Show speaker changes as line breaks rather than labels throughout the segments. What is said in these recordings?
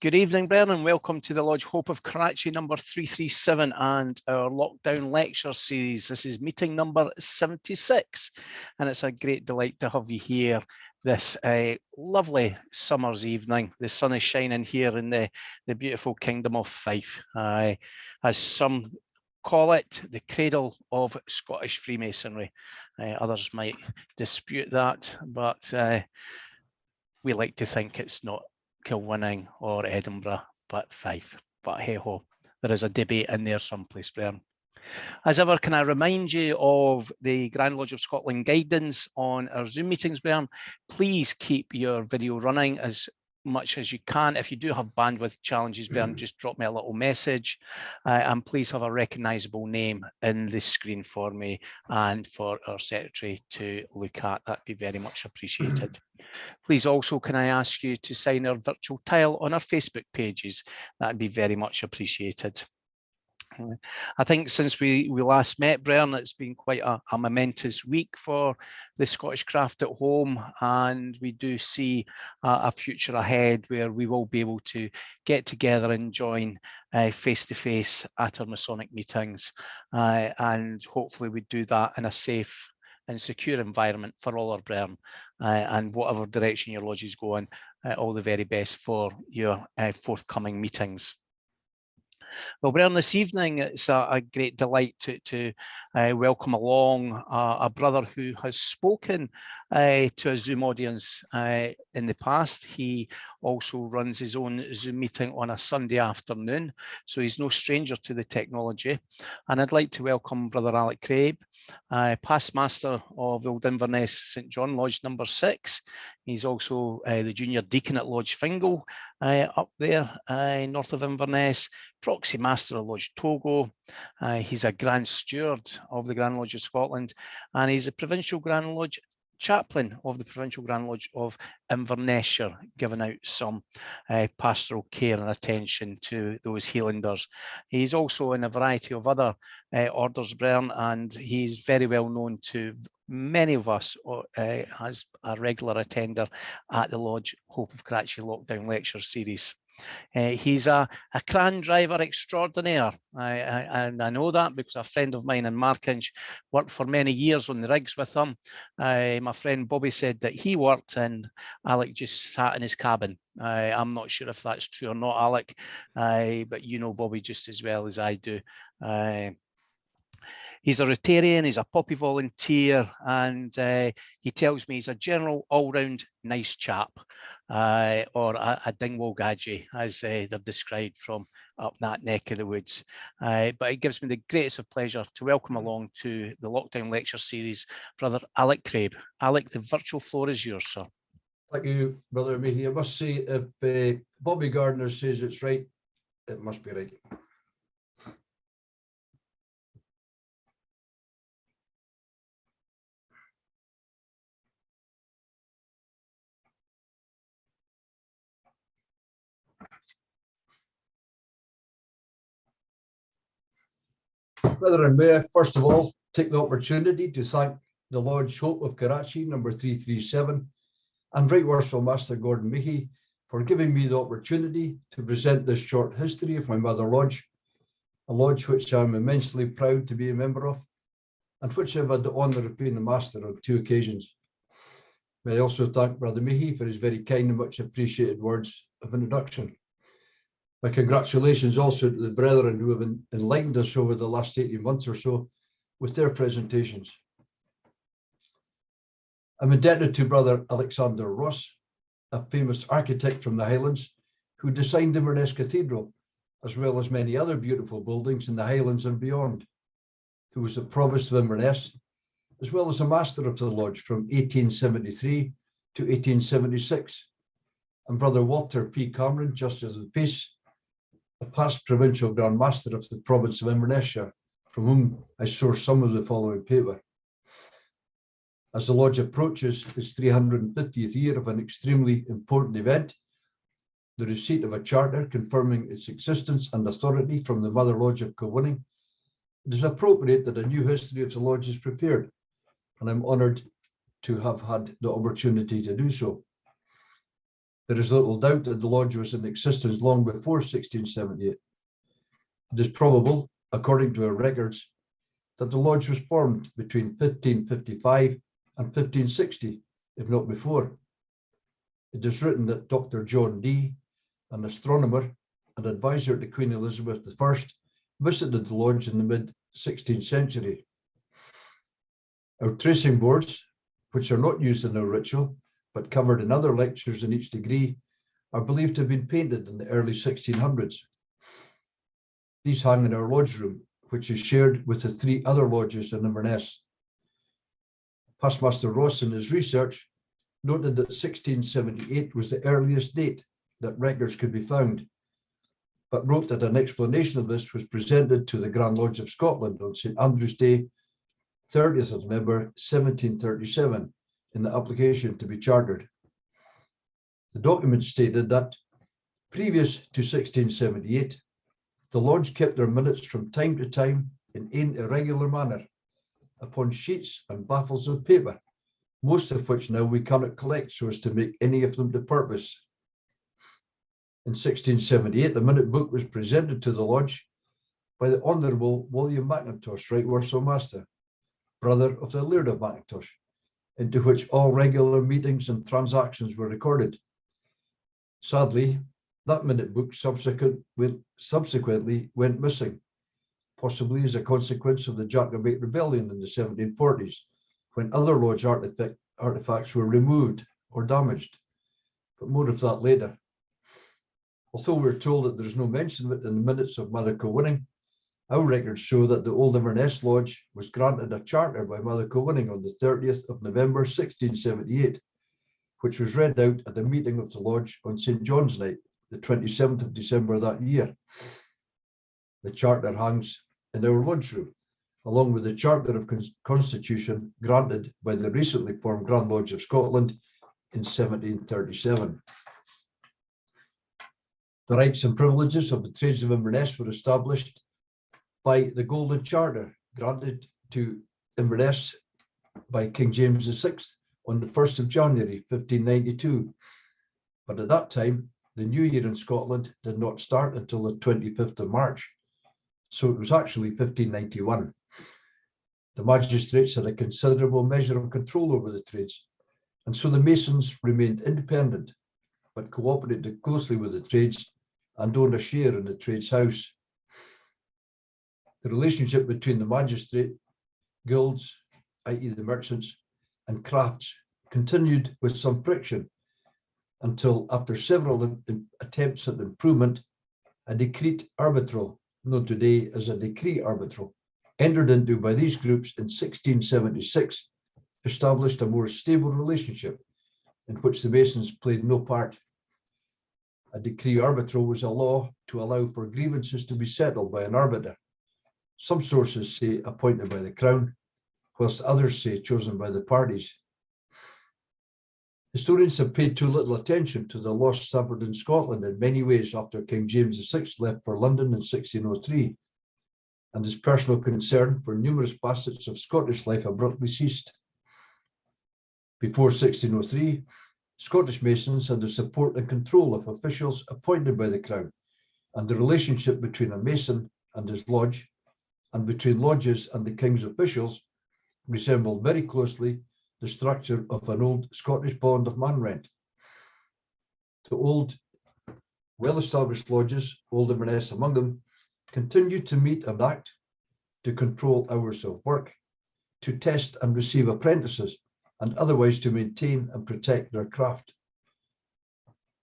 Good evening, Bern, and welcome to the Lodge Hope of Karachi number 337 and our lockdown lecture series. This is meeting number 76, and it's a great delight to have you here this lovely summer's evening. The sun is shining here in the beautiful Kingdom of Fife. As some call it, the cradle of Scottish Freemasonry. Others might dispute that, but we like to think it's not Kilwinning or Edinburgh, but Fife. But hey ho, there is a debate in there someplace, Bern. As ever, can I remind you of the Grand Lodge of Scotland guidance on our Zoom meetings, Bern? Please keep your video running as much as you can. If you do have bandwidth challenges, Bern, just drop me a little message, and please have a recognisable name in the screen for me and for our secretary to look at. That'd be very much appreciated. Please also, can I ask you to sign our virtual tile on our Facebook pages? That'd be very much appreciated. I think since we last met, Bern, it's been quite a momentous week for the Scottish craft at home, and we do see a future ahead where we will be able to get together and join face-to-face at our Masonic meetings, and hopefully we do that in a safe and secure environment for all our Bern, and whatever direction your lodge is going, all the very best for your forthcoming meetings. Well, Bern, this evening it's a great delight to welcome along a brother who has spoken to a Zoom audience in the past. He also runs his own Zoom meeting on a Sunday afternoon, so he's no stranger to the technology. And I'd like to welcome Brother Craib, past master of the Old Inverness St John Lodge number 6. He's also the junior deacon at Lodge Fingal up there north of Inverness, proxy master of Lodge Togo. He's a Grand Steward of the Grand Lodge of Scotland, and he's a Provincial Grand Lodge chaplain of the Provincial Grand Lodge of Inverness, giving out some pastoral care and attention to those Highlanders. He's also in a variety of other orders, Bern, and he's very well known to many of us as a regular attender at the Lodge Hope of Karachi lockdown lecture series. He's a cran driver extraordinaire, and I know that because a friend of mine in Markinch worked for many years on the rigs with him. My friend Bobby said that he worked and Alec just sat in his cabin. I'm not sure if that's true or not, Alec, but you know Bobby just as well as I do. He's a Rotarian, he's a poppy volunteer, and he tells me he's a general all-round nice chap, or a dingwall gadgie, as they're described from up that neck of the woods. But it gives me the greatest of pleasure to welcome along to the lockdown lecture series, Brother Alec Craib. Alec, the virtual floor is yours, sir.
Thank you, Brother Mickey. I must say, if Bobby Gardner says it's right, it must be right. Brethren, may I first of all take the opportunity to thank the Lodge Hope of Karachi number 337 and Right Worshipful Master Gordon Mickey for giving me the opportunity to present this short history of my mother lodge, a lodge which I'm immensely proud to be a member of and which I've had the honour of being the master on 2 occasions. May I also thank Brother Mickey for his very kind and much appreciated words of introduction. My congratulations also to the brethren who have enlightened us over the last 18 months or so with their presentations. I'm indebted to Brother Alexander Ross, a famous architect from the Highlands, who designed Inverness Cathedral, as well as many other beautiful buildings in the Highlands and beyond, who was the Provost of Inverness, as well as a Master of the Lodge from 1873 to 1876, and Brother Walter P. Cameron, Justice of the Peace, a past Provincial Grand Master of the Province of Inverness, from whom I source some of the following paper. As the Lodge approaches its 350th year of an extremely important event, the receipt of a charter confirming its existence and authority from the Mother Lodge of Kilwinning, it is appropriate that a new history of the Lodge is prepared, and I'm honoured to have had the opportunity to do so. There is little doubt that the lodge was in existence long before 1678. It is probable, according to our records, that the lodge was formed between 1555 and 1560, if not before. It is written that Dr. John Dee, an astronomer and advisor to Queen Elizabeth I, visited the lodge in the mid-16th century. Our tracing boards, which are not used in our ritual, but covered in other lectures in each degree, are believed to have been painted in the early 1600s. These hang in our lodge room, which is shared with the 3 other lodges in Inverness. Pastmaster Ross, in his research, noted that 1678 was the earliest date that records could be found, but wrote that an explanation of this was presented to the Grand Lodge of Scotland on St. Andrew's Day, 30th of November, 1737, in the application to be chartered. The document stated that, previous to 1678, the lodge kept their minutes from time to time in an irregular manner, upon sheets and baffles of paper, most of which now we cannot collect so as to make any of them to purpose. In 1678, the minute book was presented to the lodge by the Honourable William Mackintosh, Right Worshipful Master, brother of the Laird of Mackintosh, into which all regular meetings and transactions were recorded. Sadly, that minute book subsequently went missing, possibly as a consequence of the Jacobite rebellion in the 1740s, when other lodge artifacts were removed or damaged, but more of that later. Although we're told that there is no mention of it in the minutes of Mother Kilwinning, our records show that the Old Inverness Lodge was granted a charter by Mother Kilwinning on the 30th of November 1678, which was read out at a meeting of the lodge on St. John's Night, the 27th of December that year. The charter hangs in our lodge room, along with the Charter of Constitution granted by the recently formed Grand Lodge of Scotland in 1737. The rights and privileges of the trades of Inverness were established by the Golden Charter granted to Inverness by King James VI on the 1st of January 1592. But at that time, the new year in Scotland did not start until the 25th of March, so it was actually 1591. The magistrates had a considerable measure of control over the trades, and so the Masons remained independent, but cooperated closely with the trades and owned a share in the trades house. The relationship between the magistrate, guilds, i.e. the merchants, and crafts continued with some friction until, after several attempts at improvement, a decree arbitral, known today as a decree arbitral, entered into by these groups in 1676, established a more stable relationship in which the Masons played no part. A decree arbitral was a law to allow for grievances to be settled by an arbiter. Some sources say appointed by the Crown, whilst others say chosen by the parties. Historians have paid too little attention to the loss suffered in Scotland in many ways after King James VI left for London in 1603, and his personal concern for numerous facets of Scottish life abruptly ceased. Before 1603, Scottish Masons had the support and control of officials appointed by the Crown, and the relationship between a Mason and his lodge, and between lodges and the King's officials, resembled very closely the structure of an old Scottish bond of man rent. The old, well-established lodges, Old Inverness among them, continued to meet and act, to control hours of work, to test and receive apprentices, and otherwise to maintain and protect their craft.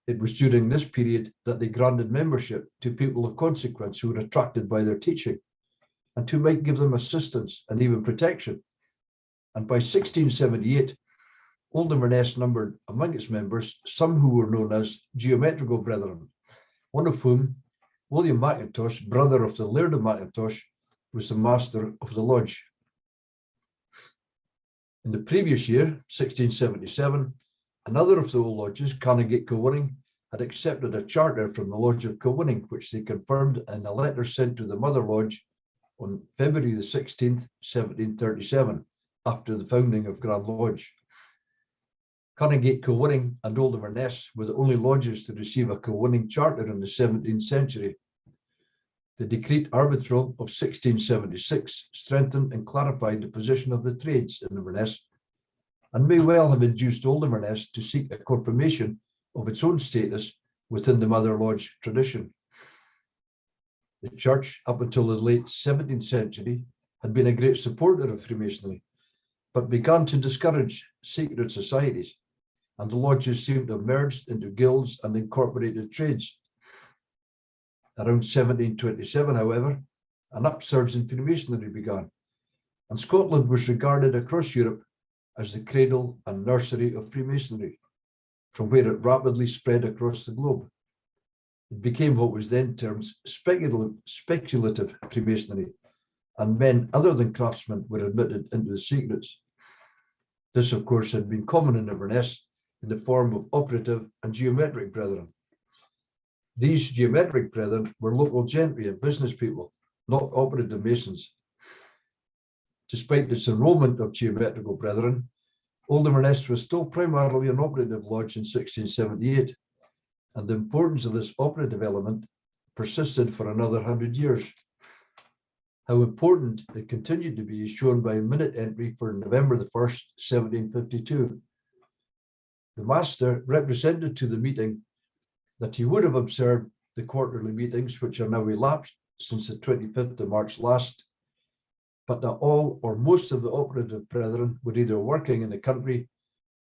It was during this period that they granted membership to people of consequence who were attracted by their teaching, and who might give them assistance and even protection. And by 1678, Old Inverness numbered among its members some who were known as geometrical brethren, one of whom, William Mackintosh, brother of the Laird of Mackintosh, was the master of the lodge. In the previous year, 1677, another of the old lodges, Canongate Kilwinning, had accepted a charter from the Lodge of Kilwinning, which they confirmed in a letter sent to the Mother Lodge on February the 16th, 1737, after the founding of Grand Lodge. Canongate, Kilwinning and Old Inverness were the only lodges to receive a Kilwinning charter in the 17th century. The Decreet Arbitrum of 1676 strengthened and clarified the position of the trades in Inverness, and may well have induced Old Inverness to seek a confirmation of its own status within the Mother Lodge tradition. The Church, up until the late 17th century, had been a great supporter of Freemasonry, but began to discourage secret societies, and the lodges seem to have merged into guilds and incorporated trades. Around 1727, however, an upsurge in Freemasonry began, and Scotland was regarded across Europe as the cradle and nursery of Freemasonry, from where it rapidly spread across the globe. It became what was then termed speculative Freemasonry, and men other than craftsmen were admitted into the secrets. This, of course, had been common in Inverness in the form of operative and geometric brethren. These geometric brethren were local gentry and business people, not operative masons. Despite its enrolment of geometrical brethren, Old Inverness was still primarily an operative lodge in 1678, and the importance of this operative element persisted for another 100 years. How important it continued to be is shown by a minute entry for November the 1st, 1752. The master represented to the meeting that he would have observed the quarterly meetings, which are now elapsed since the 25th of March last, but that all or most of the operative brethren were either working in the country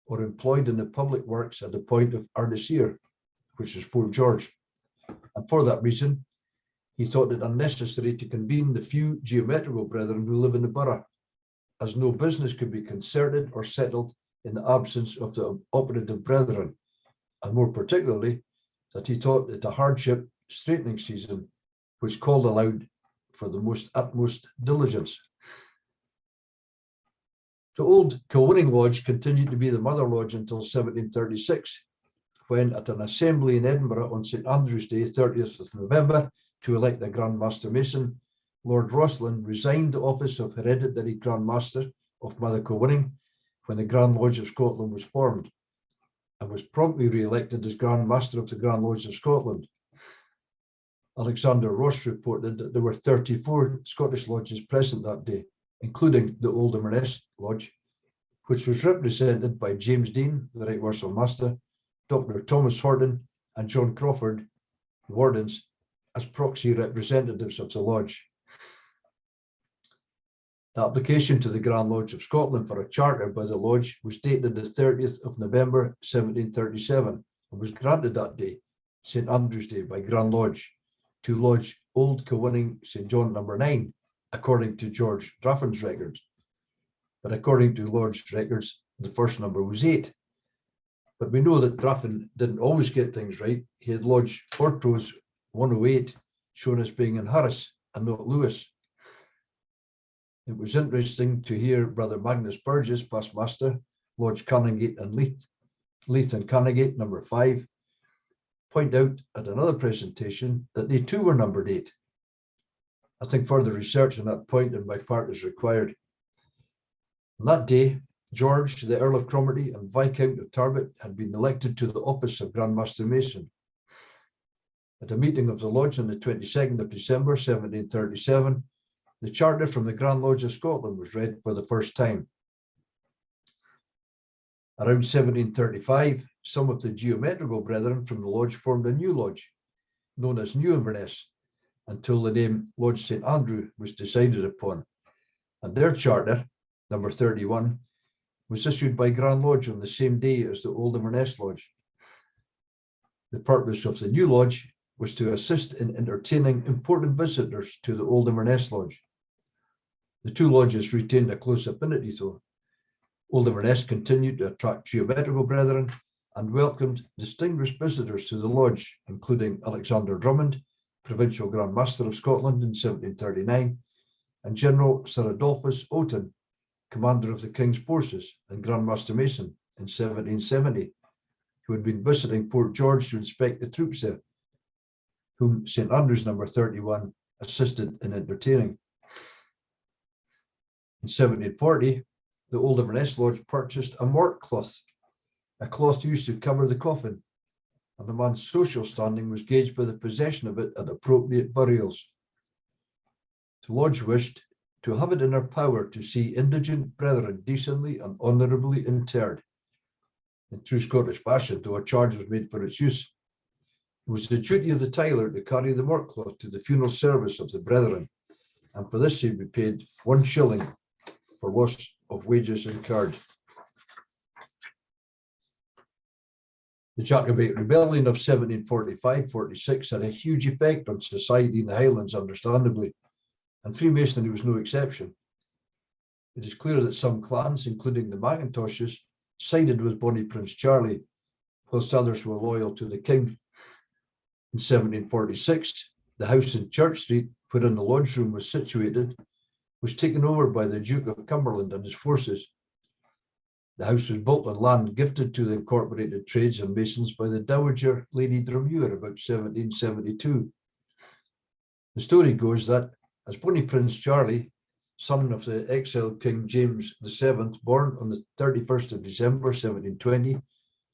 or employed in the public works at the point of Ardeshir, which is Fort George. And for that reason, he thought it unnecessary to convene the few geometrical brethren who live in the borough, as no business could be concerted or settled in the absence of the operative brethren, and more particularly, that he thought it a hardship straightening season, which called aloud for the utmost diligence. The old Kilwinning Lodge continued to be the mother lodge until 1736, when at an assembly in Edinburgh on St Andrew's Day, 30th of November, to elect a Grand Master Mason, Lord Rosslyn resigned the office of Hereditary Grand Master of Mother Kilwinning when the Grand Lodge of Scotland was formed, and was promptly re-elected as Grand Master of the Grand Lodge of Scotland. Alexander Ross reported that there were 34 Scottish lodges present that day, including the Old Inverness Lodge, which was represented by James Dean, the Right Worshipful Master, Dr. Thomas Horton, and John Crawford, the wardens, as proxy representatives of the lodge. The application to the Grand Lodge of Scotland for a charter by the lodge was dated the 30th of November 1737 and was granted that day, St Andrew's Day, by Grand Lodge, to Lodge Old Kilwinning St John No. 9, according to George Draffin's records. But according to Lodge's records, the first number was 8. But we know that Draffin didn't always get things right. He had Lodge Ortrose 108 shown as being in Harris and not Lewis. It was interesting to hear Brother Magnus Burgess, past master, Lodge Canongate and Leith and Canongate, number 5, point out at another presentation that they too were numbered 8. I think further research on that point on my part is required. On that day, George, the Earl of Cromarty and Viscount of Tarbet, had been elected to the office of Grand Master Mason. At a meeting of the Lodge on the 22nd of December 1737, the charter from the Grand Lodge of Scotland was read for the first time. Around 1735, some of the geometrical brethren from the lodge formed a new lodge, known as New Inverness, until the name Lodge St Andrew was decided upon, and their charter, number 31, was issued by Grand Lodge on the same day as the Old Inverness Lodge. The purpose of the new lodge was to assist in entertaining important visitors to the Old Inverness Lodge. The two lodges retained a close affinity though. Old Inverness continued to attract geometrical brethren and welcomed distinguished visitors to the lodge, including Alexander Drummond, Provincial Grand Master of Scotland in 1739, and General Sir Adolphus Oaten, Commander of the King's Forces and Grand Master Mason in 1770, who had been visiting Fort George to inspect the troops there, whom St Andrews number 31 assisted in entertaining. In 1740, the Old Inverness Lodge purchased a mort cloth a cloth used to cover the coffin, and the man's social standing was gauged by the possession of it at appropriate burials. The lodge wished to have it in her power to see indigent brethren decently and honourably interred. In true Scottish fashion, though a charge was made for its use, it was the duty of the tailor to carry the workcloth to the funeral service of the brethren, and for this he'd be paid 1 shilling for loss of wages incurred. The Jacobite rebellion of 1745-46 had a huge effect on society in the Highlands, understandably, and Freemasonry was no exception. It is clear that some clans, including the Macintoshes, sided with Bonnie Prince Charlie, whilst others were loyal to the king. In 1746, the house in Church Street, wherein the lodge room was situated, was taken over by the Duke of Cumberland and his forces. The house was built on land gifted to the incorporated trades and masons by the Dowager Lady Drumure about 1772. The story goes that as Bonnie Prince Charlie, son of the exiled King James VII, born on the 31st of December 1720,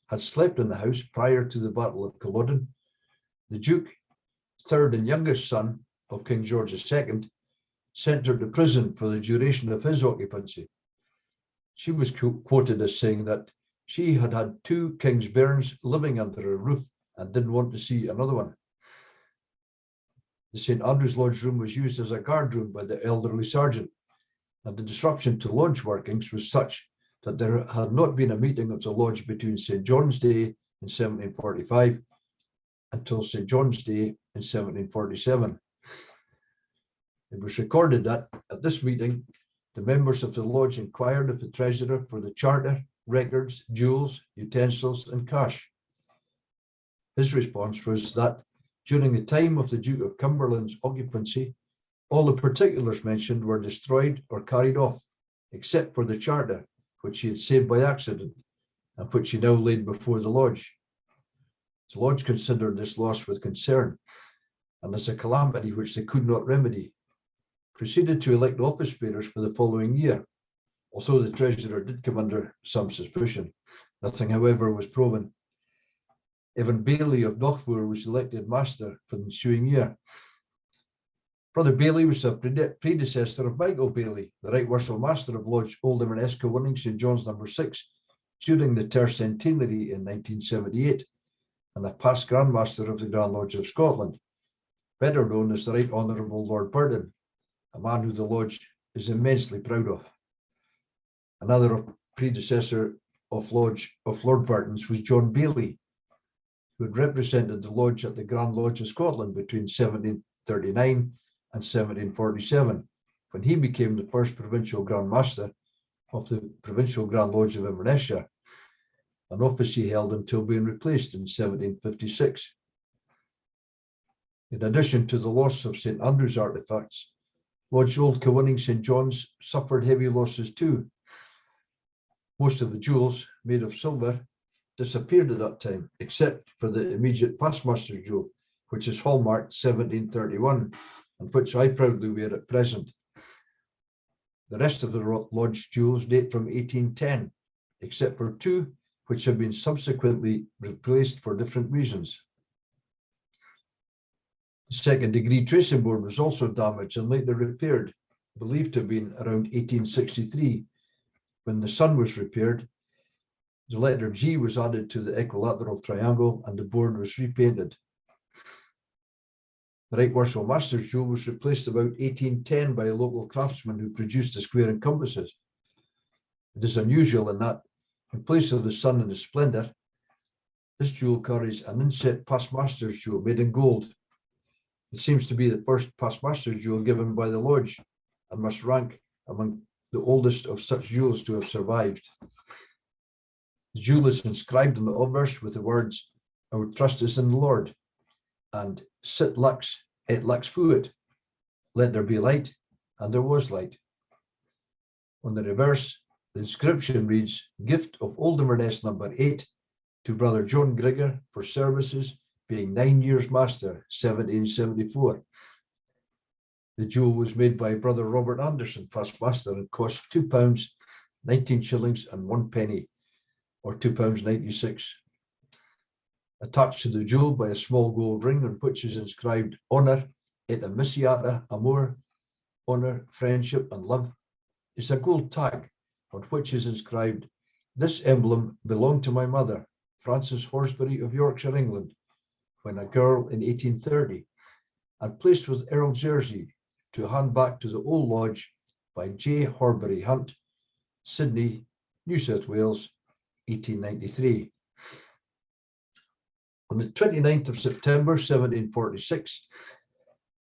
had slept in the house prior to the Battle of Culloden, the Duke, third and youngest son of King George II, sent her to prison for the duration of his occupancy. She was quoted as saying that she had had 2 king's bairns living under her roof and didn't want to see another one. The St. Andrew's Lodge room was used as a guard room by the elderly sergeant, and the disruption to lodge workings was such that there had not been a meeting of the lodge between St. John's Day in 1745 until St. John's Day in 1747. It was recorded that at this meeting, the members of the lodge inquired of the treasurer for the charter, records, jewels, utensils, and cash. His response was that during the time of the Duke of Cumberland's occupancy, all the particulars mentioned were destroyed or carried off, except for the charter, which he had saved by accident, and which he now laid before the lodge. The lodge considered this loss with concern, and as a calamity which they could not remedy, proceeded to elect office bearers for the following year, although the treasurer did come under some suspicion. Nothing, however, was proven. Evan Bailey of Dochvoor was elected master for the ensuing year. Brother Bailey was a predecessor of Michael Bailey, the Right Worshipful Master of Lodge Old Inverness Kilwinning St. John's No. 6 during the tercentenary in 1978, and a past Grand Master of the Grand Lodge of Scotland, better known as the Right Honourable Lord Burden, a man who the Lodge is immensely proud of. Another predecessor of Lord Burton's was John Bailey, who had represented the Lodge at the Grand Lodge of Scotland between 1739 and 1747, when he became the first Provincial Grand Master of the Provincial Grand Lodge of Inverness, an office he held until being replaced in 1756. In addition to the loss of St. Andrew's artefacts, Lodge Old Kilwinning St. John's suffered heavy losses too. Most of the jewels, made of silver, disappeared at that time, except for the immediate pastmaster's jewel, which is hallmarked 1731, and which I proudly wear at present. The rest of the lodge jewels date from 1810, except for 2 which have been subsequently replaced for different reasons. The second-degree tracing board was also damaged and later repaired, believed to have been around 1863. When the sun was repaired, the letter G was added to the equilateral triangle and the board was repainted. The Right Worshipful Master's jewel was replaced about 1810 by a local craftsman who produced the square and compasses. It is unusual in that, in place of the sun and the splendour, this jewel carries an inset pastmaster's jewel made in gold. It seems to be the first pastmaster's jewel given by the Lodge and must rank among the oldest of such jewels to have survived. The jewel is inscribed on the obverse with the words, "Our trust is in the Lord," and "Sit lux et lux fuit," let there be light, and there was light. On the reverse, the inscription reads, "Gift of Old Inverness No. 8 to Brother John Grigger for services being 9 years master, 1774. The jewel was made by Brother Robert Anderson, past master, and cost £2, 19 shillings and 1 penny. or £2.96. Attached to the jewel by a small gold ring on which is inscribed Honor et amiciata, Amor, Honor, Friendship and Love, is a gold tag on which is inscribed, This emblem belonged to my mother, Frances Horsbury of Yorkshire, England, when a girl in 1830, and placed with Earl Jersey to hand back to the Old Lodge by J. Horbury Hunt, Sydney, New South Wales, 1893. On the 29th of September 1746,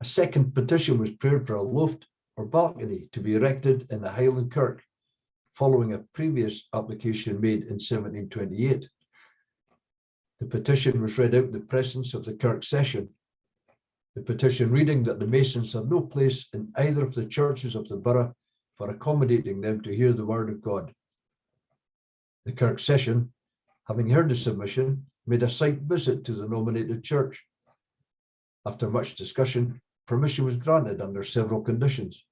a second petition was prepared for a loft or balcony to be erected in the Highland Kirk, following a previous application made in 1728. The petition was read out in the presence of the Kirk session, the petition reading that the Masons had no place in either of the churches of the borough for accommodating them to hear the word of God. The Kirk session, having heard the submission, made a site visit to the nominated church. After much discussion, permission was granted under several conditions.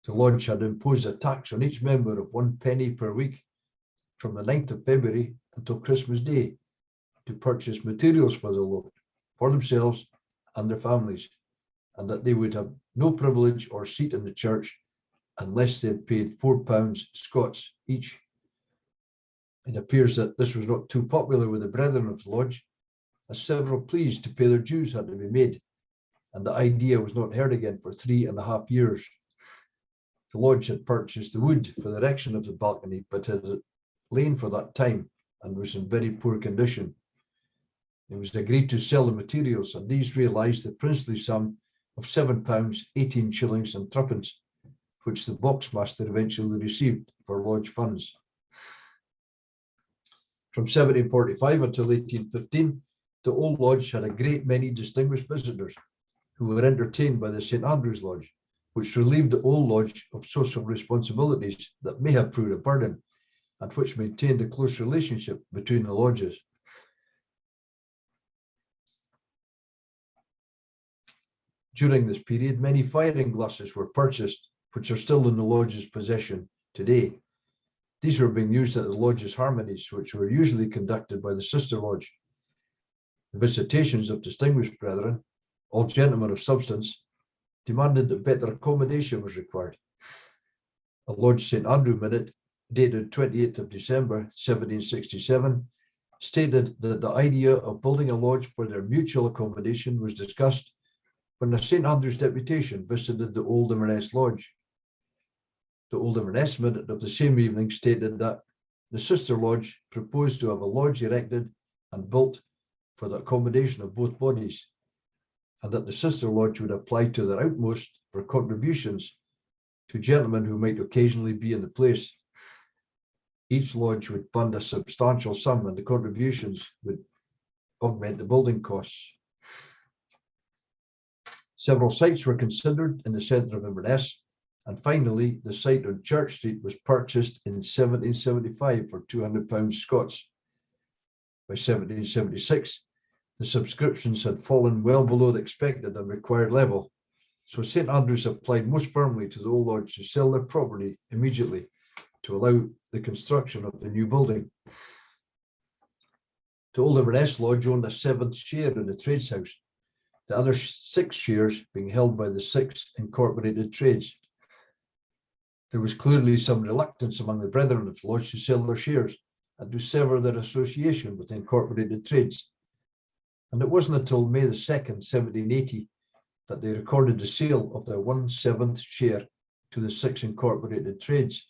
The lodge had imposed a tax on each member of 1 penny per week from the 9th of February until Christmas Day to purchase materials for the loft for themselves and their families, and that they would have no privilege or seat in the church unless they had paid £4 Scots each. It appears that this was not too popular with the brethren of the lodge, as several pleas to pay their dues had to be made, and the idea was not heard again for 3.5 years. The lodge had purchased the wood for the erection of the balcony, but had lain for that time and was in very poor condition. It was agreed to sell the materials, and these realised the princely sum of £7, 18 shillings and threepence, which the boxmaster eventually received for lodge funds. From 1745 until 1815, the Old Lodge had a great many distinguished visitors who were entertained by the St. Andrew's Lodge, which relieved the Old Lodge of social responsibilities that may have proved a burden, and which maintained a close relationship between the lodges. During this period, many firing glasses were purchased, which are still in the lodge's possession today. These were being used at the lodge's harmonies, which were usually conducted by the sister lodge. The visitations of distinguished brethren, all gentlemen of substance, demanded that better accommodation was required. A Lodge St. Andrew minute, dated 28th of December 1767, stated that the idea of building a lodge for their mutual accommodation was discussed when the St. Andrew's deputation visited the Old Inverness Lodge. The Old Inverness minute of the same evening stated that the sister lodge proposed to have a lodge erected and built for the accommodation of both bodies, and that the sister lodge would apply to their outmost for contributions to gentlemen who might occasionally be in the place. Each lodge would fund a substantial sum, and the contributions would augment the building costs. Several sites were considered in the centre of Inverness, and finally the site on Church Street was purchased in 1775 for £200 Scots. By 1776, the subscriptions had fallen well below the expected and required level, so St. Andrews applied most firmly to the Old Lodge to sell their property immediately to allow the construction of the new building. The Old Inverness Lodge owned a 7th share in the Trades House, the other 6 shares being held by the 6 incorporated trades. There was clearly some reluctance among the brethren of the lodge to sell their shares and to sever their association with incorporated trades. And it wasn't until May the 2nd, 1780, that they recorded the sale of their 1/7 share to the 6 incorporated trades.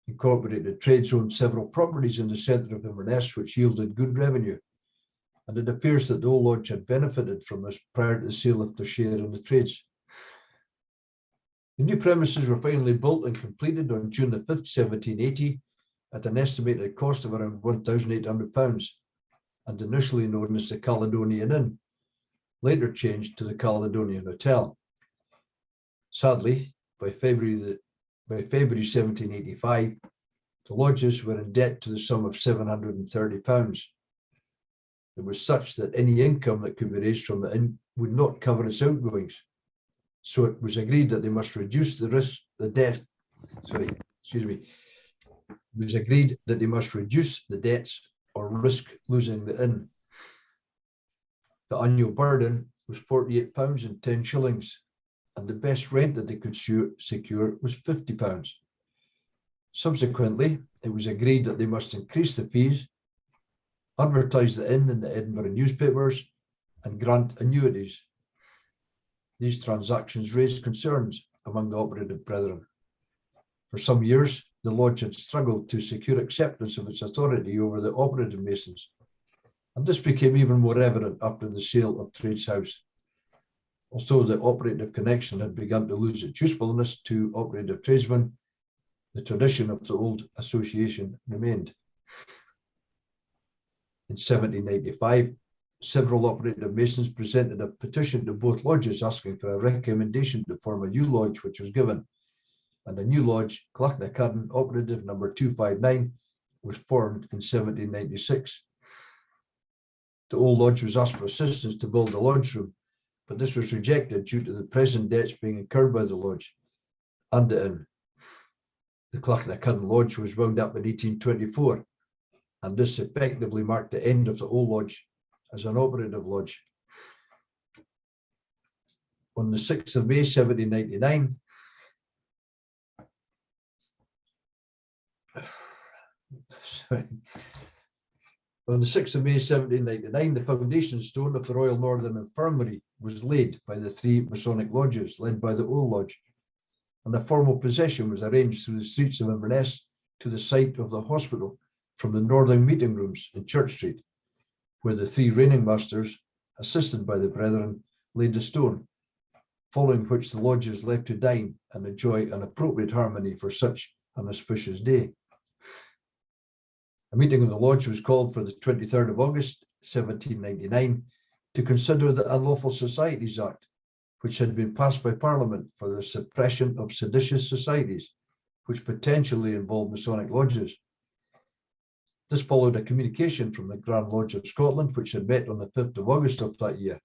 Incorporated trades owned several properties in the centre of Inverness, which yielded good revenue, and it appears that the Old Lodge had benefited from this prior to the sale of their share in the trades. The new premises were finally built and completed on June the 5th, 1780, at an estimated cost of around £1,800, and initially known as the Caledonian Inn, later changed to the Caledonian Hotel. Sadly, by February 1785, the lodges were in debt to the sum of £730. It was such that any income that could be raised from the inn would not cover its outgoings. So it was agreed that they must reduce the debt It was agreed that they must reduce the debts or risk losing the inn. The annual burden was £48 and 10 shillings, and the best rent that they could secure was £50. Subsequently, it was agreed that they must increase the fees, advertise the inn in the Edinburgh newspapers, and grant annuities. These transactions raised concerns among the operative brethren. For some years, the lodge had struggled to secure acceptance of its authority over the operative masons, and this became even more evident after the sale of Trades House. Although the operative connection had begun to lose its usefulness to operative tradesmen, the tradition of the old association remained. In 1795, several operative masons presented a petition to both lodges asking for a recommendation to form a new lodge, which was given, and a new lodge, Clachnacadden Operative number 259, was formed in 1796. The old lodge was asked for assistance to build a lodge room, but this was rejected due to the present debts being incurred by the lodge and the inn. The Clachnacadden Lodge was wound up in 1824, and this effectively marked the end of the old lodge as an operative lodge. On the 6th of May 1799, On the 6th of May 1799, the foundation stone of the Royal Northern Infirmary was laid by the three Masonic lodges led by the Old Lodge, and a formal procession was arranged through the streets of Inverness to the site of the hospital from the northern meeting rooms in Church Street, where the three reigning masters, assisted by the brethren, laid the stone, following which the lodges left to dine and enjoy an appropriate harmony for such an auspicious day. A meeting of the lodge was called for the 23rd of August, 1799, to consider the Unlawful Societies Act, which had been passed by Parliament for the suppression of seditious societies, which potentially involved Masonic lodges. This followed a communication from the Grand Lodge of Scotland, which had met on the 5th of August of that year.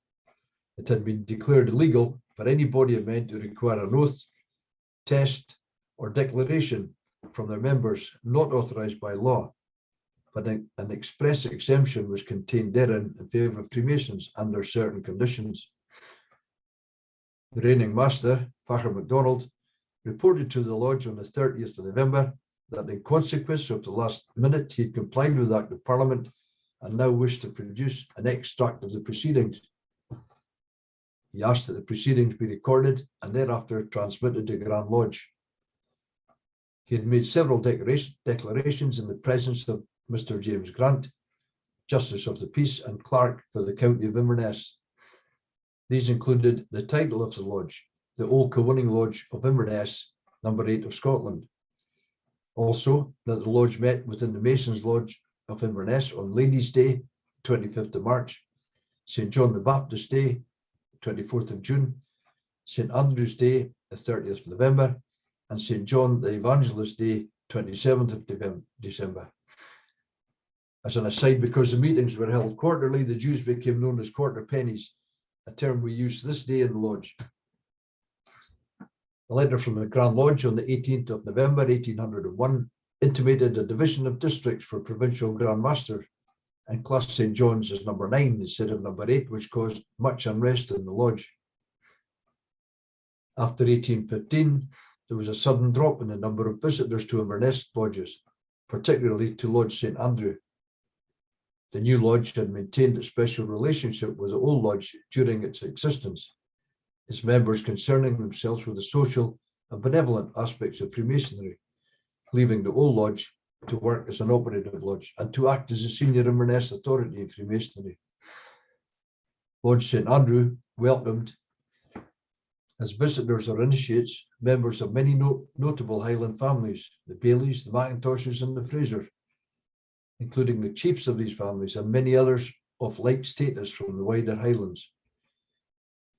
It had been declared illegal for any body of men to require an oath, test, or declaration from their members not authorised by law, but an express exemption was contained therein in favour of Freemasons under certain conditions. The reigning master, Facher MacDonald, reported to the lodge on the 30th of November that in consequence of the last minute he had complied with the Act of Parliament and now wished to produce an extract of the proceedings. He asked that the proceedings be recorded and thereafter transmitted to Grand Lodge. He had made several declarations in the presence of Mr. James Grant, Justice of the Peace and Clerk for the County of Inverness. These included the title of the lodge, the Old Kilwinning Lodge of Inverness, number 8 of Scotland. Also, that the lodge met within the Masons' Lodge of Inverness on Ladies' Day, 25th of March, St. John the Baptist Day, 24th of June, St. Andrew's Day, the 30th of November, and St. John the Evangelist Day, 27th of December. As an aside, because the meetings were held quarterly, the dues became known as quarter pennies, a term we use this day in the lodge. A letter from the Grand Lodge on the 18th of November 1801 intimated a division of districts for provincial Grand Masters and classed St. John's as number 9 instead of number 8, which caused much unrest in the lodge. After 1815, there was a sudden drop in the number of visitors to Inverness lodges, particularly to Lodge St. Andrew. The new lodge had maintained a special relationship with the old lodge during its existence, its members concerning themselves with the social and benevolent aspects of Freemasonry, leaving the old lodge to work as an operative lodge and to act as a senior Inverness authority in Freemasonry. Lodge St. Andrew welcomed as visitors or initiates members of many notable Highland families, the Baileys, the Macintoshes and the Frasers, including the chiefs of these families and many others of like status from the wider Highlands.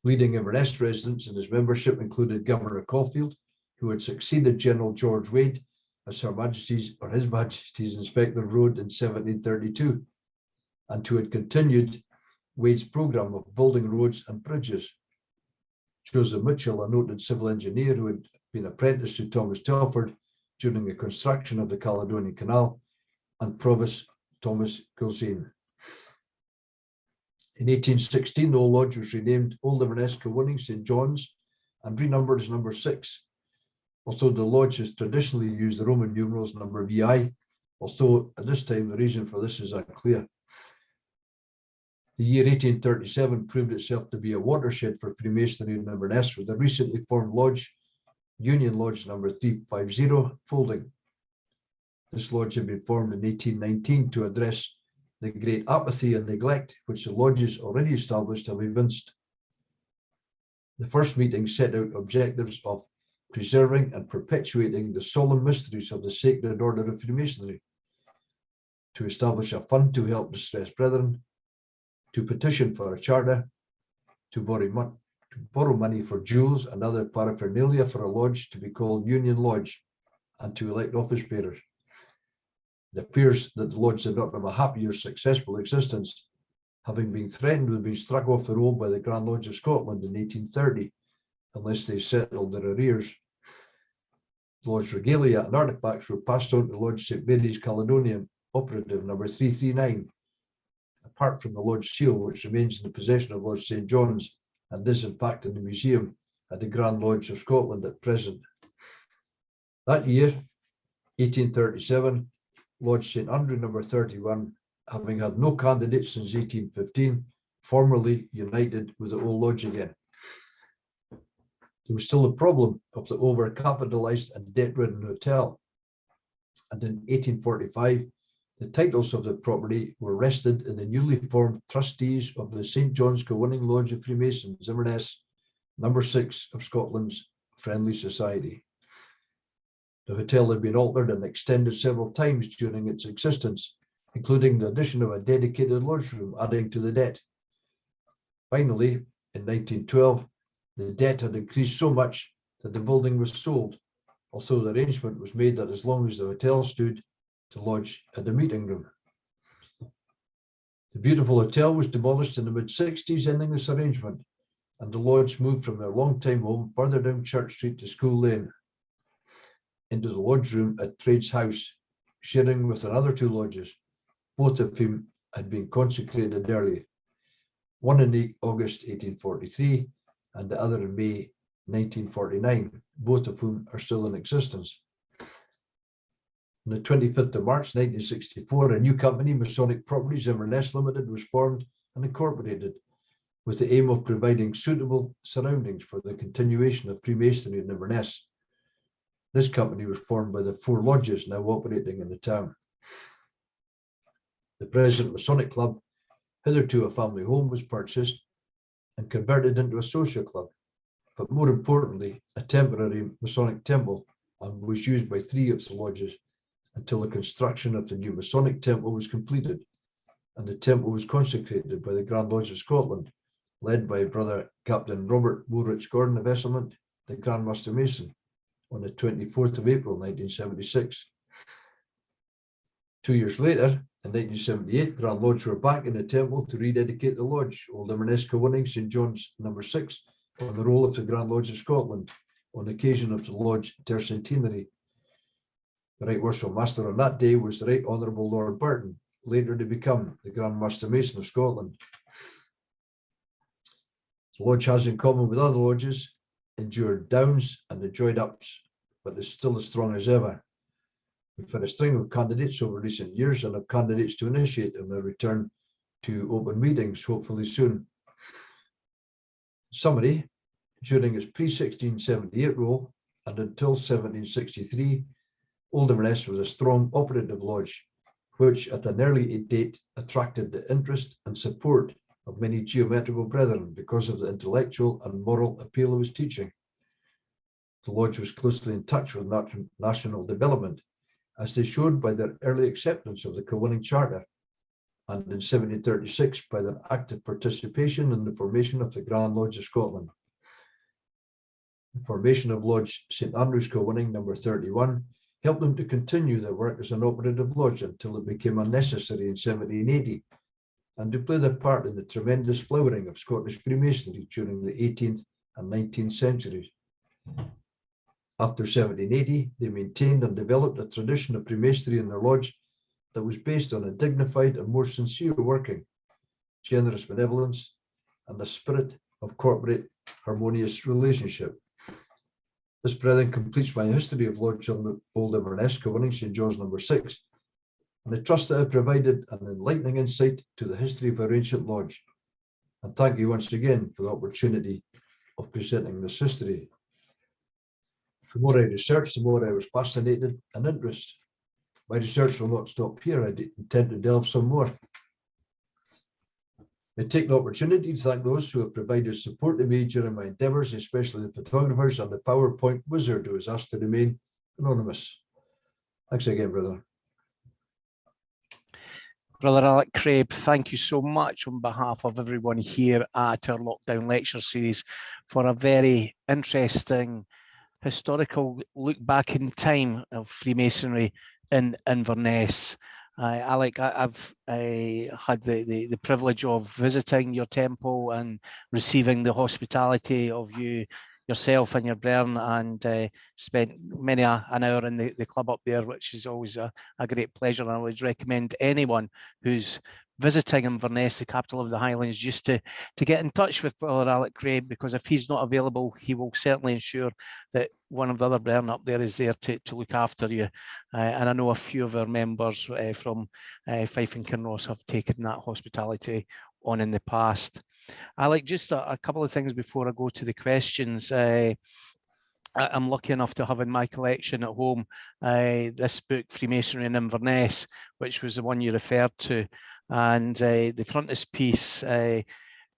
Leading Inverness residents in his membership included Governor Caulfield, who had succeeded General George Wade as Her Majesty's or His Majesty's Inspector of Road in 1732, and who had continued Wade's programme of building roads and bridges. Joseph Mitchell, a noted civil engineer who had been apprenticed to Thomas Telford, during the construction of the Caledonian Canal, and Provost Thomas Gilsane. In 1816, the Old Lodge was renamed Old Inverness Kilwinning St. John's and renumbered as number 6. Although the Lodge has traditionally used the Roman numerals number VI, although at this time the reason for this is unclear. The year 1837 proved itself to be a watershed for Freemasonry in Inverness, with the recently formed Lodge, Union Lodge number 350, folding. This lodge had been formed in 1819 to address the great apathy and neglect which the lodges already established have evinced. The first meeting set out objectives of preserving and perpetuating the solemn mysteries of the Sacred Order of Freemasonry, to establish a fund to help distressed brethren, to petition for a charter, to borrow money for jewels and other paraphernalia for a lodge to be called Union Lodge, and to elect office bearers. It appears that the lodge did not have a happy or successful existence, having been threatened with being struck off the roll by the Grand Lodge of Scotland in 1830, unless they settled their arrears. The Lodge regalia and artifacts were passed on to Lodge St. Mary's Caledonian, operative number 339, apart from the Lodge seal, which remains in the possession of Lodge St. John's, and is in fact in the museum at the Grand Lodge of Scotland at present. That year, 1837, Lodge St. Andrew number 31, having had no candidates since 1815, formally united with the Old Lodge again. There was still a problem of the over-capitalised and debt-ridden hotel, and in 1845, the titles of the property were rested in the newly formed trustees of the St. John's Kilwinning Lodge of Freemasons, Inverness, number 6 of Scotland's Friendly Society. The hotel had been altered and extended several times during its existence, including the addition of a dedicated lodge room, adding to the debt. Finally, in 1912, the debt had increased so much that the building was sold, although the arrangement was made that as long as the hotel stood, the lodge had a meeting room. The beautiful hotel was demolished in the mid-60s, ending this arrangement, and the lodge moved from their long-time home further down Church Street to School Lane, into the lodge room at Trade's House, sharing with another 2 lodges, both of whom had been consecrated early, one in August 1843 and the other in May 1949, both of whom are still in existence. On the 25th of March 1964, a new company, Masonic Properties Inverness Limited, was formed and incorporated, with the aim of providing suitable surroundings for the continuation of Freemasonry in Inverness. This company was formed by the 4 lodges now operating in the town. The present Masonic Club, hitherto a family home, was purchased and converted into a social club, but more importantly, a temporary Masonic temple, and was used by 3 of the lodges until the construction of the new Masonic temple was completed, and the temple was consecrated by the Grand Lodge of Scotland, led by Brother Captain Robert Woolrich Gordon of Esselmont, the Grand Master Mason, on the 24th of April 1976. 2 years later, in 1978, Grand Lodge were back in the temple to rededicate the lodge, Old Inverness Kilwinning St. John's number 6, on the roll of the Grand Lodge of Scotland, on occasion of the lodge tercentenary. The Right Worshipful Master on that day was the Right Honourable Lord Burton, later to become the Grand Master Mason of Scotland. The lodge has, in common with other lodges, endured downs and enjoyed ups, but is still as strong as ever. We've had a string of candidates over recent years and have candidates to initiate and will return to open meetings hopefully soon. Summary: during its pre-1678 rule and until 1763, Old Inverness was a strong operative lodge, which at an early date attracted the interest and support of many geometrical brethren because of the intellectual and moral appeal of his teaching. The lodge was closely in touch with national development, as they showed by their early acceptance of the Kilwinning Charter, and in 1736 by their active participation in the formation of the Grand Lodge of Scotland. The formation of Lodge St. Andrew's Kilwinning number 31 helped them to continue their work as an operative lodge until it became unnecessary in 1780, and to play their part in the tremendous flowering of Scottish Freemasonry during the 18th and 19th centuries. After 1780, they maintained and developed a tradition of Freemasonry in their lodge that was based on a dignified and more sincere working, generous benevolence, and a spirit of corporate harmonious relationship. This, brethren, completes my history of Lodge on Old Inverness, Kilwinning, St. John's number 6, and I trust that I provided an enlightening insight to the history of our ancient lodge. And thank you once again for the opportunity of presenting this history. The more I researched, the more I was fascinated and interested. My research will not stop here. I intend to delve some more. I take the opportunity to thank those who have provided support to me during my endeavours, especially the photographers and the PowerPoint wizard who has asked to remain anonymous. Thanks again, brother.
Brother Alec Craib, thank you so much on behalf of everyone here at our lockdown lecture series for a very interesting historical look back in time of Freemasonry in Inverness. Alec, I've had the privilege of visiting your temple and receiving the hospitality of yourself and your bairn, and spent many an hour in the club up there, which is always a great pleasure. And I would recommend anyone who's visiting Inverness, the capital of the Highlands, just to get in touch with Brother Alec Craib, because if he's not available, he will certainly ensure that one of the other brethren up there is there to look after you. And I know a few of our members from Fife and Kinross have taken that hospitality on in the past. Alec, just a couple of things before I go to the questions. I'm lucky enough to have in my collection at home this book, Freemasonry in Inverness, which was the one you referred to. And the frontispiece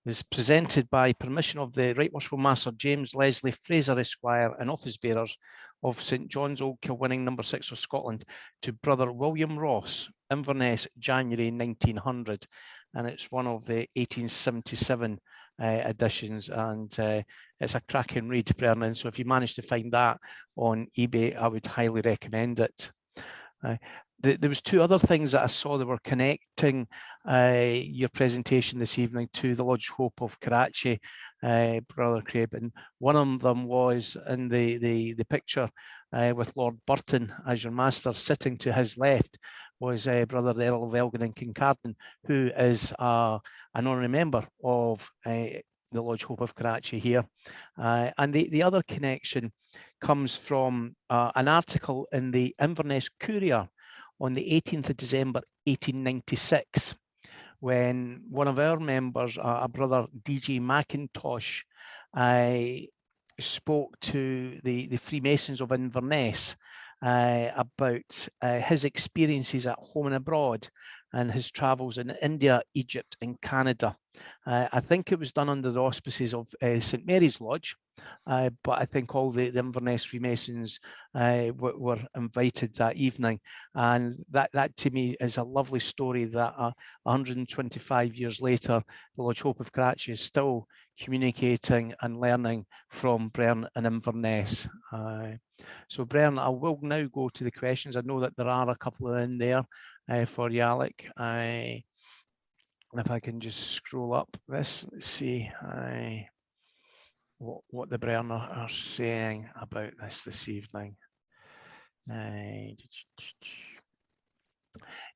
was presented by permission of the Right Worshipful Master James Leslie Fraser Esquire and office bearers of St. John's Old Kilwinning number 6 of Scotland to Brother William Ross, Inverness, January 1900. And it's one of the 1877 editions, and it's a cracking read, Brennan. So if you manage to find that on eBay, I would highly recommend it. There was two other things that I saw that were connecting your presentation this evening to the Lodge Hope of Karachi, Brother Craib, and one of them was in the picture with Lord Burton as your master. Sitting to his left was Brother the Earl of Elgin and Kincardine, who is an honorary member of the Lodge Hope of Karachi here. And the other connection comes from an article in the Inverness Courier on the 18th of December 1896, when one of our members, a Brother D.G. McIntosh, spoke to the Freemasons of Inverness about his experiences at home and abroad and his travels in India, Egypt and Canada. I think it was done under the auspices of St. Mary's Lodge, but I think all the Inverness Freemasons were invited that evening. And that to me is a lovely story that 125 years later, the Lodge Hope of Karachi is still communicating and learning from Bern and Inverness. So Bern, I will now go to the questions. I know that there are a couple in there for you, Alec. If I can just scroll up this, let's see what the Bern are saying about this evening.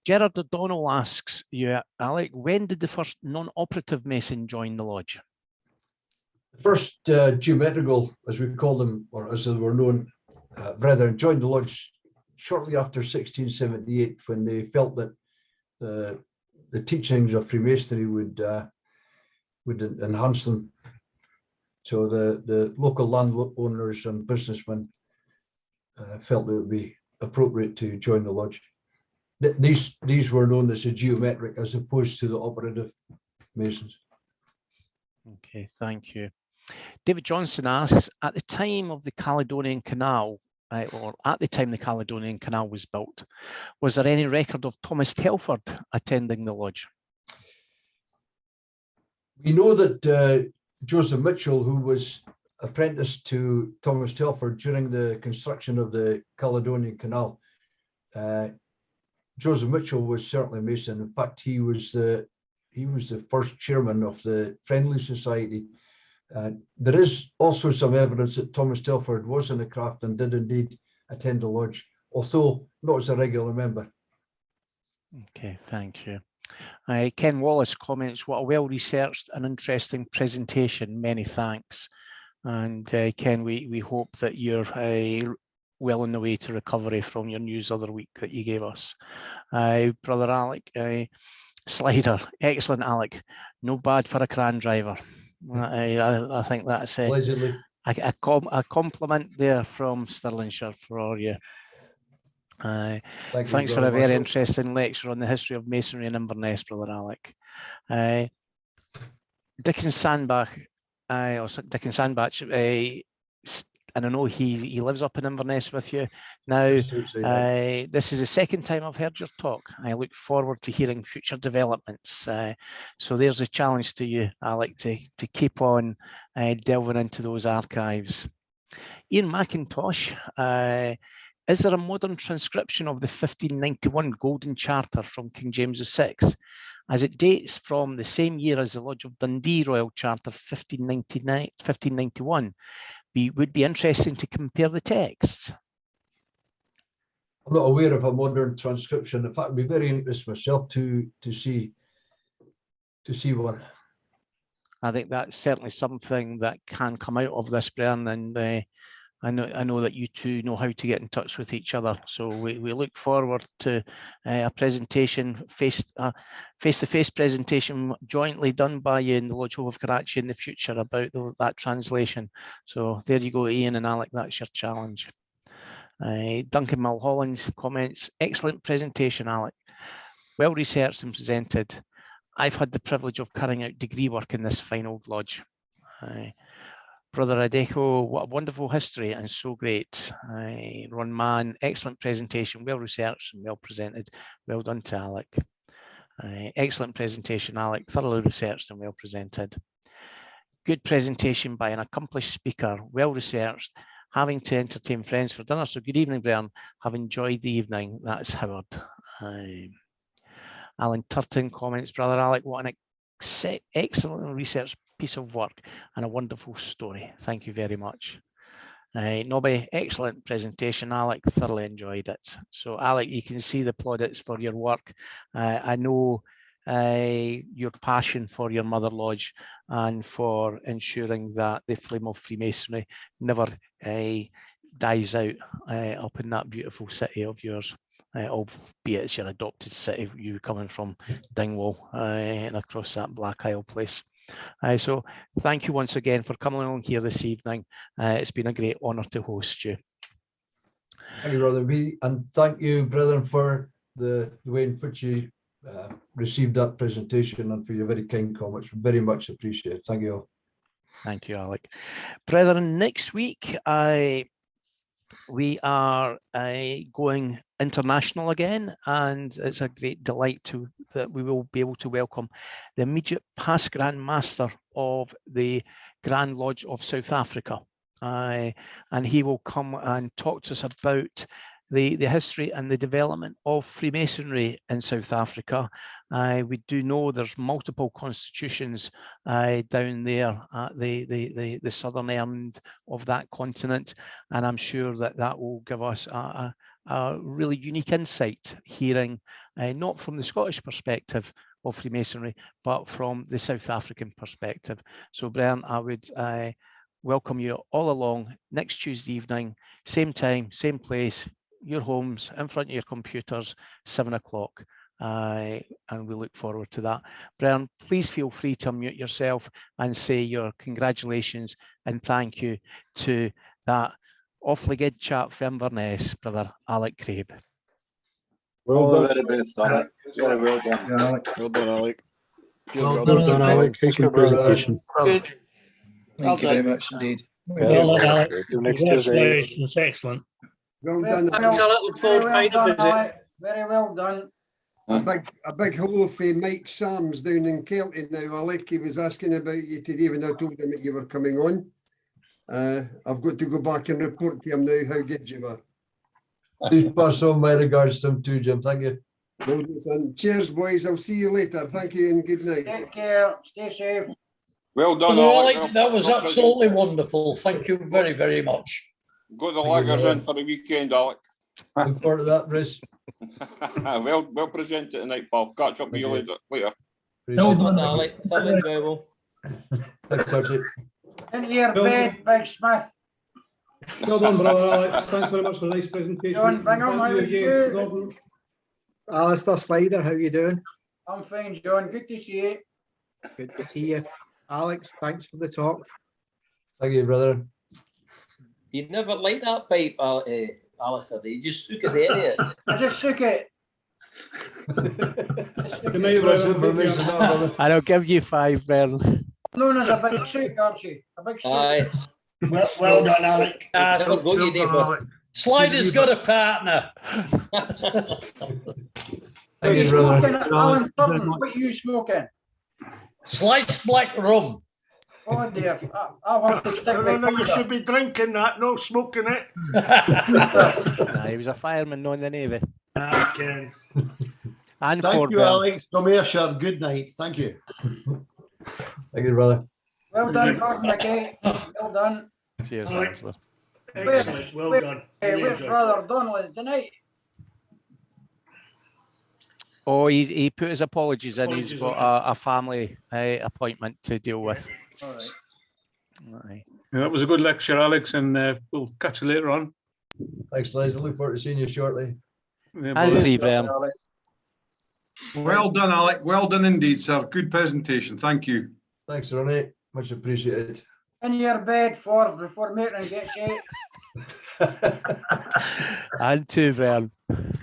Gerard O'Donnell asks you, Alec, when did the first non-operative Mason join the Lodge?
The first geometrical, as we call them, or as they were known, brethren joined the Lodge shortly after 1678, when they felt that the teachings of Freemasonry would enhance them. So the local landowners and businessmen felt it would be appropriate to join the Lodge. These were known as the geometric as opposed to the operative Masons.
Okay, thank you. David Johnson asks, at the time of the Caledonian Canal, or at the time the Caledonian Canal was built, was there any record of Thomas Telford attending the Lodge?
We know that Joseph Mitchell, who was apprenticed to Thomas Telford during the construction of the Caledonian Canal, Joseph Mitchell was certainly a Mason. In fact, he was the first chairman of the Friendly Society There is also some evidence that Thomas Telford was in the craft and did indeed attend the lodge, although not as a regular member.
Okay, thank you. Ken Wallace comments, what a well-researched and interesting presentation. Many thanks. And Ken, we hope that you're well on the way to recovery from your news the other week that you gave us. Brother Alec, Slider, excellent Alec. No bad for a cran driver. I think that's
Allegedly.
a compliment there from Stirlingshire for you. Thanks for a very interesting lecture on the history of masonry in Inverness, Brother Alec. Dickens Sandbach, and I know he lives up in Inverness with you. Now, this is the second time I've heard your talk. I look forward to hearing future developments. So there's a challenge to you, Alec, to keep on delving into those archives. Ian McIntosh, is there a modern transcription of the 1591 Golden Charter from King James VI, as it dates from the same year as the Lodge of Dundee Royal Charter 1591? Would be interesting to compare the texts.
I'm not aware of a modern transcription. In fact, I'd be very interested myself to see one.
I think that's certainly something that can come out of this, Brian, and I know that you two know how to get in touch with each other. So we look forward to a presentation, face-to-face presentation jointly done by you in the Lodge Hope of Karachi in the future about that translation. So there you go, Ian and Alec, that's your challenge. Duncan Mulholland comments, excellent presentation, Alec. Well researched and presented. I've had the privilege of carrying out degree work in this fine old lodge. Brother Adejo, what a wonderful history and so great. Ron Mann, excellent presentation, well researched and well presented. Well done to Alec. Excellent presentation, Alec, thoroughly researched and well presented. Good presentation by an accomplished speaker, well researched, having to entertain friends for dinner. So good evening, Brian. Have enjoyed the evening. That's Howard. Alan Turton comments, Brother Alec, what an excellent research piece of work and a wonderful story. Thank you very much. Nobby, excellent presentation, Alec, thoroughly enjoyed it. So Alec, you can see the plaudits for your work. I know your passion for your mother lodge and for ensuring that the flame of Freemasonry never dies out up in that beautiful city of yours, albeit it's your adopted city, you coming from Dingwall and across that Black Isle place. So thank you once again for coming along here this evening. It's been a great honour to host you.
Thank you, Brother B, and thank you, brethren, for the way in which you received that presentation and for your very kind comments. Very much appreciated. Thank you all.
Thank you, Alec. Brethren, next week we are going international again, and it's a great delight that we will be able to welcome the immediate past Grand Master of the Grand Lodge of South Africa, and he will come and talk to us about the history and the development of Freemasonry in South Africa. We do know there's multiple constitutions down there at the southern end of that continent, and I'm sure that will give us a really unique insight, hearing not from the Scottish perspective of Freemasonry, but from the South African perspective. So Brian, I would welcome you all along next Tuesday evening, same time, same place, your homes, in front of your computers, 7 o'clock. And we look forward to that. Brian, please feel free to unmute yourself and say your congratulations and thank you to that awfully good chap from Inverness, Brother Alec Craib.
Well done. Very best, Alec. Very well done.
Yeah, Alec.
Well done, Alec.
Well done, Alec. Excellent presentation.
Good.
Thank you very much indeed.
Well done, Alec.
See you next Tuesday.
Congratulations, excellent.
Well done.
Thanks, Alec. Look forward to paying a visit.
Very well done. A big hello for Mike Sams down in Kelty now, Alec. He was asking about you today when I told him that you were coming on. I've got to go back and report to him now how good you were.
Please pass on my regards to him too, Jim. Thank you.
Well done. Cheers, boys. I'll see you later. Thank you and good night.
Take care. Stay safe. Well done,
Brother
Alec.
Alec, that was absolutely wonderful. Thank you very, very much.
Got the
Thank you,
laggers
brother.
in for the weekend, Alec.
Look forward to that, Bruce.
well presented tonight, pal. Catch up with you
Thank you.
later.
Appreciate it.
Alec. Thoroughly enjoyable.
Thanks, Archie.
In your bed, Big Smith.
Well done, brother Alex. Thanks very much for the nice presentation.
John Bingham, how
Thank you
are
again,
you?
Gordon.
Alistair Slider, how you doing?
I'm fine, John. Good to see you.
Good to see you. Alex, thanks for the talk.
Thank you, brother.
You never liked that pipe, Alistair. You just took it there.
I just shook it.
Good night,
Much
brother.
information,
Take care.
that, brother.
And I'll give you 5, Bern.
Known as a big shook, aren't you? A big shook.
Aye.
Well done, Alec.
Never go, you never.
Slider's got a partner.
Thank you,
Smoking,
brother.
Alan Sutton, what are you smoking?
Sliced black rum.
Oh dear, I'll have to stick my
No, you
finger.
should be drinking that, not smoking it.
Nah, he was a fireman, not in the Navy.
I can.
And
Thank
Ford
you,
Bern.
Alex. From Ayrshire. Good night. Thank you.
Thank you, brother.
Well done, Gordon McKay. Well done.
Cheers,
Alright.
Alistair.
Excellent. Well done.
Hey,
Really
where's
enjoyed it.
Brother Donnelly tonight?
Oh, he put his apologies in. He's
Apologies,
got a family appointment to deal with.
All right.
Aye.
Yeah, that was a good lecture, Alex, and we'll catch you later on.
Thanks, Les. I look forward to seeing you shortly.
Yeah,
And
brother.
3, Bern.
Well done, Alec. Well done indeed, sir. Good presentation. Thank you.
Thanks, Ronnie. Much appreciated.
In your bed, Ford, before Maitland gets you.
And 2, Bern.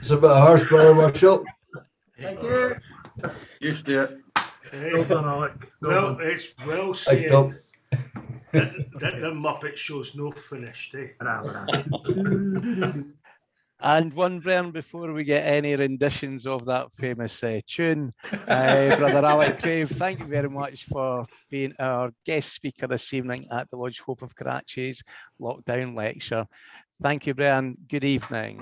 It's a bit harsh, brother Marshall.
Thank you.
Used to it.
Hey,
Well done, Alec.
well, it's well
Thanks,
said
Tom.
that the Muppet Show's no finished, eh?
And one, Bern, before we get any renditions of that famous tune, Brother Alec Craib, thank you very much for being our guest speaker this evening at the Lodge Hope of Karachi's lockdown lecture. Thank you, Brian. Good evening.